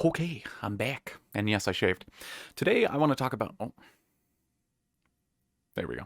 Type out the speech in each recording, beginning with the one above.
Okay, I'm back. And yes, I shaved. Today I want to talk about... Oh, there we go.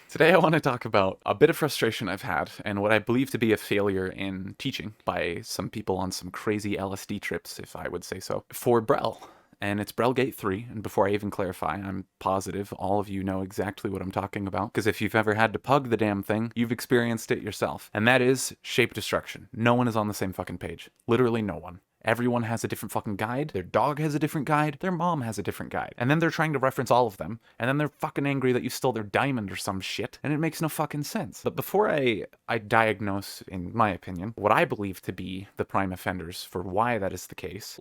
Today I want to talk about a bit of frustration I've had and what I believe to be a failure in teaching by some people on some crazy LSD trips, if I would say so, for Brel. And it's Brelgate 3, and before I even clarify, I'm positive all of you know exactly what I'm talking about, because if you've ever had to pug the damn thing, you've experienced it yourself. And that is shape destruction. No one is on the same fucking page. Literally no one. Everyone has a different fucking guide, their dog has a different guide, their mom has a different guide. And then they're trying to reference all of them, and then they're fucking angry that you stole their diamond or some shit, and it makes no fucking sense. But before I diagnose, in my opinion, what I believe to be the prime offenders for why that is the case,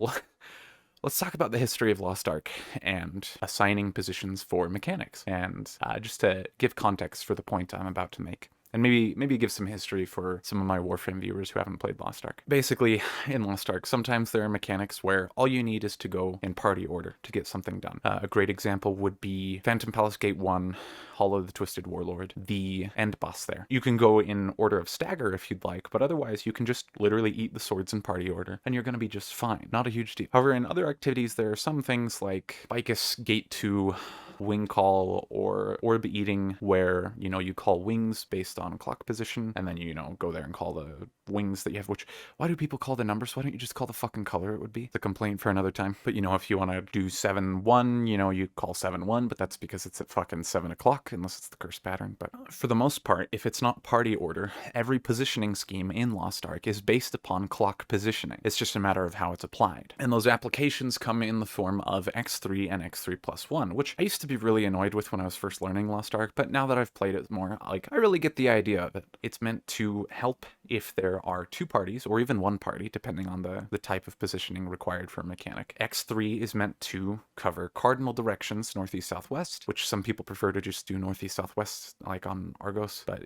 let's talk about the history of Lost Ark and assigning positions for mechanics, and just to give context for the point I'm about to make. And maybe give some history for some of my Warframe viewers who haven't played Lost Ark. Basically, in Lost Ark, sometimes there are mechanics where all you need is to go in party order to get something done. A great example would be Phantom Palace Gate 1, Hollow the Twisted Warlord, the end boss there. You can go in order of stagger if you'd like, but otherwise you can just literally eat the swords in party order, and you're going to be just fine. Not a huge deal. However, in other activities, there are some things like Vicus Gate 2, wing call, or orb eating, where you call wings based on clock position, and then you go there and call the wings that you have. Which, why do people call the numbers? Why don't you just call the fucking color? It would be the complaint for another time. But if you want to do 7-1, you call 7-1, but that's because it's at fucking 7 o'clock, unless it's the curse pattern. But for the most part, if it's not party order, every positioning scheme in Lost Ark is based upon clock positioning. It's just a matter of how it's applied, and those applications come in the form of X3 and X3+1, which I used to be really annoyed with when I was first learning Lost Ark, but now that I've played it more, I really get the idea that it's meant to help if there are two parties, or even one party, depending on the type of positioning required for a mechanic. X3 is meant to cover cardinal directions, northeast, southwest, which some people prefer to just do northeast, southwest, like on Argos, but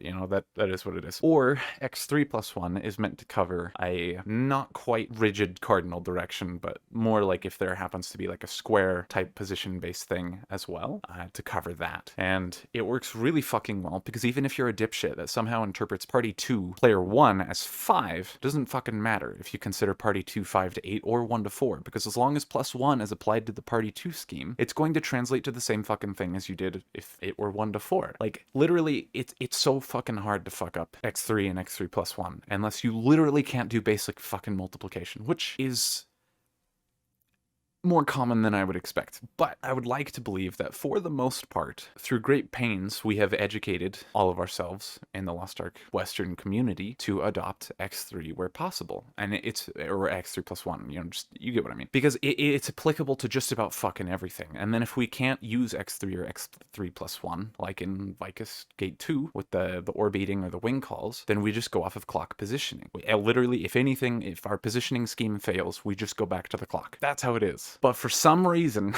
that is what it is. Or X3+1 is meant to cover a not quite rigid cardinal direction, but more like if there happens to be like a square type position based thing as well, to cover that. And it works really fucking well, because even if you're a dipshit that somehow interprets party 2 player 1 as 5, doesn't fucking matter if you consider party 2 5 to 8 or 1 to 4, because as long as +1 is applied to the party 2 scheme, it's going to translate to the same fucking thing as you did if it were 1 to 4. Like, literally, it's so fucking hard to fuck up X3 and X3+1 unless you literally can't do basic fucking multiplication, which is more common than I would expect. But I would like to believe that for the most part, through great pains, we have educated all of ourselves in the Lost Ark Western community to adopt X3 where possible. And or X3+1, you get what I mean. Because it's applicable to just about fucking everything. And then if we can't use X3 or X3+1, like in Vicus Gate 2 with the orb eating or the wing calls, then we just go off of clock positioning. Literally, if anything, if our positioning scheme fails, we just go back to the clock. That's how it is. But for some reason,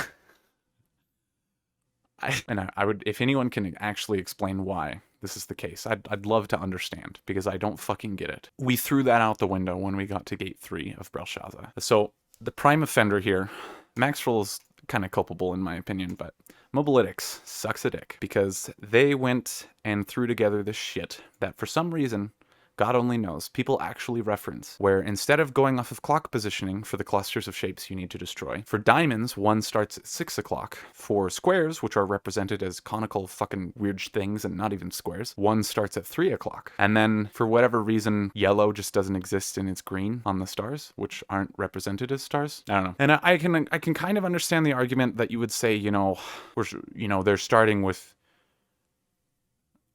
I would, if anyone can actually explain why this is the case, I'd love to understand, because I don't fucking get it. We threw that out the window when we got to Gate 3 of Brelshaza. So the prime offender here, Maxwell is kind of culpable in my opinion, but Mobalytics sucks a dick, because they went and threw together this shit that for some reason, God only knows, people actually reference, where instead of going off of clock positioning for the clusters of shapes you need to destroy, for diamonds, one starts at 6 o'clock. For squares, which are represented as conical fucking weird things and not even squares, one starts at 3 o'clock. And then, for whatever reason, yellow just doesn't exist and it's green on the stars, which aren't represented as stars. I don't know. And I can kind of understand the argument that you would say, they're starting with...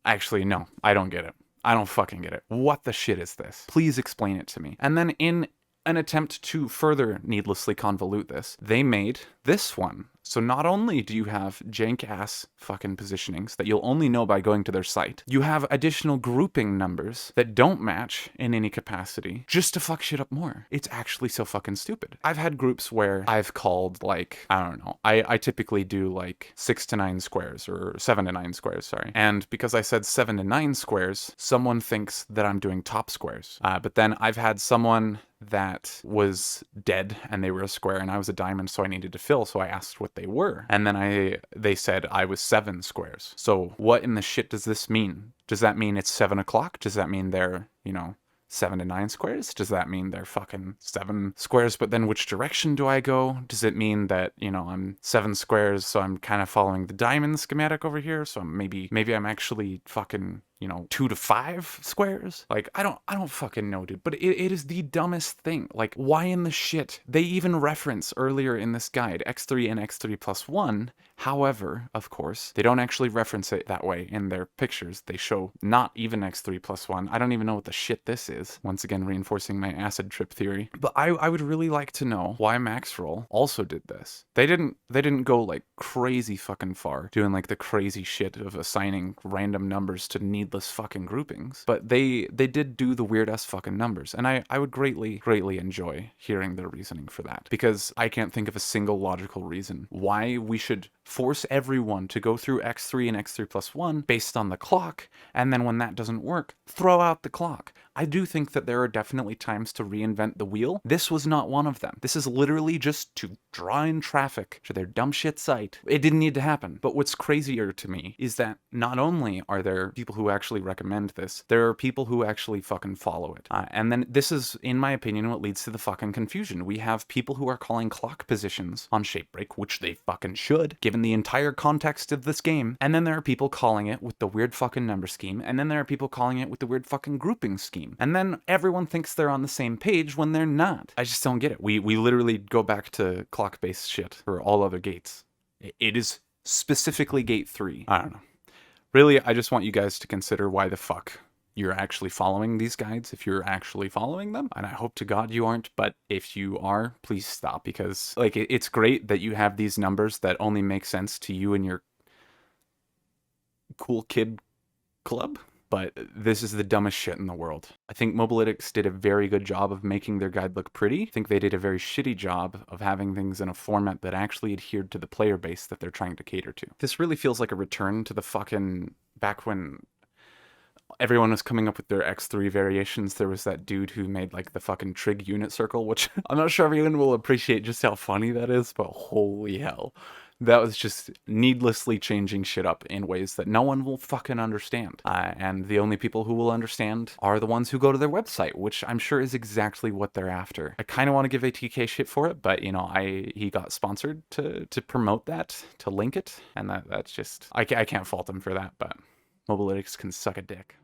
Actually, no, I don't get it. I don't fucking get it. What the shit is this? Please explain it to me. And then in an attempt to further needlessly convolute this, they made this one. So not only do you have jank-ass fucking positionings that you'll only know by going to their site, you have additional grouping numbers that don't match in any capacity just to fuck shit up more. It's actually so fucking stupid. I've had groups where I've called, like, I don't know, I typically do like 6 to 9 squares, or 7 to 9 squares, sorry. And because I said 7 to 9 squares, someone thinks that I'm doing top squares. But then I've had someone that was dead and they were a square and I was a diamond, so I needed to fill, so I asked what they were, and then they said I was 7 squares. So what in the shit does this mean? Does that mean it's 7 o'clock? Does that mean they're 7 to 9 squares? Does that mean they're fucking 7 squares, but then which direction do I go? Does it mean that, you know, I'm 7 squares, so I'm kind of following the diamond schematic over here, so maybe I'm actually fucking, you know, 2 to 5 squares? Like, I don't fucking know, dude. But it is the dumbest thing. Like, why in the shit? They even reference earlier in this guide x3 and x3 plus 1. However, of course, they don't actually reference it that way in their pictures. They show not even x3 plus 1. I don't even know what the shit this is. Once again, reinforcing my acid trip theory. But I would really like to know why Maxroll also did this. They didn't go like crazy fucking far doing like the crazy shit of assigning random numbers to needless fucking groupings. But they did do the weird ass fucking numbers. And I would greatly enjoy hearing their reasoning for that. Because I can't think of a single logical reason why we should force everyone to go through x3 and x3 plus 1 based on the clock, and then when that doesn't work, throw out the clock. I do think that there are definitely times to reinvent the wheel. This was not one of them. This is literally just to draw in traffic to their dumb shit site. It didn't need to happen. But what's crazier to me is that not only are there people who actually recommend this, there are people who actually fucking follow it. And then this is, in my opinion, what leads to the fucking confusion. We have people who are calling clock positions on Shapebreak, which they fucking should, given the entire context of this game. And then there are people calling it with the weird fucking number scheme. And then there are people calling it with the weird fucking grouping scheme. And then everyone thinks they're on the same page when they're not. I just don't get it. We literally go back to clock-based shit for all other gates. It is specifically gate 3. I don't know. Really, I just want you guys to consider why the fuck you're actually following these guides, if you're actually following them. And I hope to God you aren't, but if you are, please stop. Because, like, it's great that you have these numbers that only make sense to you and your cool kid club. But this is the dumbest shit in the world. I think Mobalytics did a very good job of making their guide look pretty. I think they did a very shitty job of having things in a format that actually adhered to the player base that they're trying to cater to. This really feels like a return to the fucking back when everyone was coming up with their x3 variations. There was that dude who made like the fucking trig unit circle, which I'm not sure everyone will appreciate just how funny that is, but holy hell. That was just needlessly changing shit up in ways that no one will fucking understand. And the only people who will understand are the ones who go to their website, which I'm sure is exactly what they're after. I kind of want to give ATK shit for it, but, you know, he got sponsored to promote that, to link it, and that's just... I can't fault him for that, but Mobalytics can suck a dick.